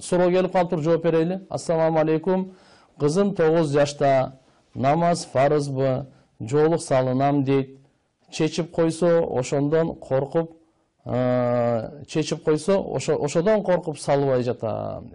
суроо келип калыптыр, жооп берели. Ассаламу алейкум. Кызым 9 жашта, намаз фарызбы, жоолук салынам дейт. Чечип койсо, ошодон коркуп салбай жатам.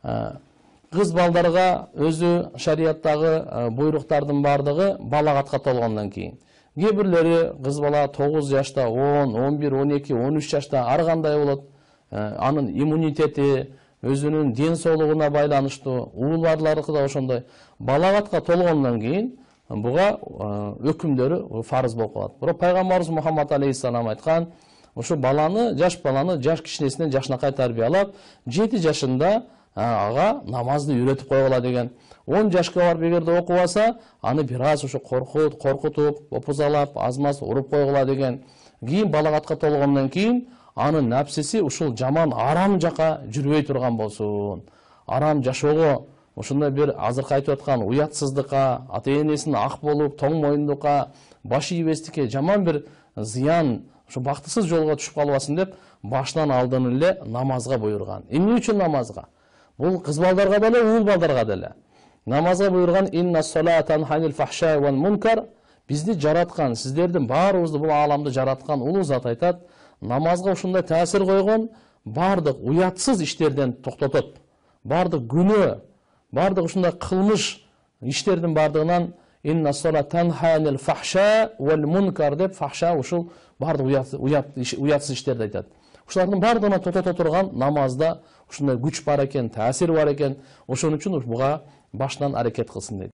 Кыз балдарга өзү шариаттагы буйруктардын бардыгы балагатка толгондон кийин. Кээ бирлери кыз бала 9 жашта, 10, 11, 12, 13 жашта ар кандай болот. Анын иммунитети, өзүнүн ден соолугуна байланыштуу, ууларларыкы да ошондой. Балагатка толгондон кийин буга өкүмдөрү фарыз болуп калат. Бирок пайгамбарыбыз Мухаммад алейхиссалам айткан, ошо жаш баланы жаш кичинесинен жашынакай тарбиялап, 7 жашында ага намазды үйрөтүп койгула деген. 10 жашка барып эгерде окубаса, аны бир аз ошо коркутуп, опузалап, аз-маз уруп койгула деген. Кийин балагатка толгондон кийин анын напсиси ушул жаман арам жака жүрбөй турган болсун. Арам жашоого, ошондой бир азыркы айтып аткан уятсыздыкка, ата-энесин ак болуп, тоң моюндукка, баш ийбестикке жаман бир зыян, ошо бактысыз жолго түшүп калбасын деп, башынан алдын эле намазга буйруган. Эмне үчүн намазга? Бул кыз балдарга деле, уул балдарга деле. Намазга буйруган инна салатан ханил фахшай вал мункар. Бизди жараткан, сиздердин баарыбызды бул ааламды жараткан улуу зат айтат. Намазга ушундай таасир койгон, бардык уятсыз иштерден токтотот. Бардык күнөө, бардык ушундай кылмыш иштердин бардыгынан инна салатан ханил фахша вал мункар деп, фахша ушул бардык уятсыз иштерди айтат. Ушулардын бардыгына токтото турган намазда ушундай күч бар экен, таасир бар экен. Ошон үчүн буга башынан аракет кылсын дейт.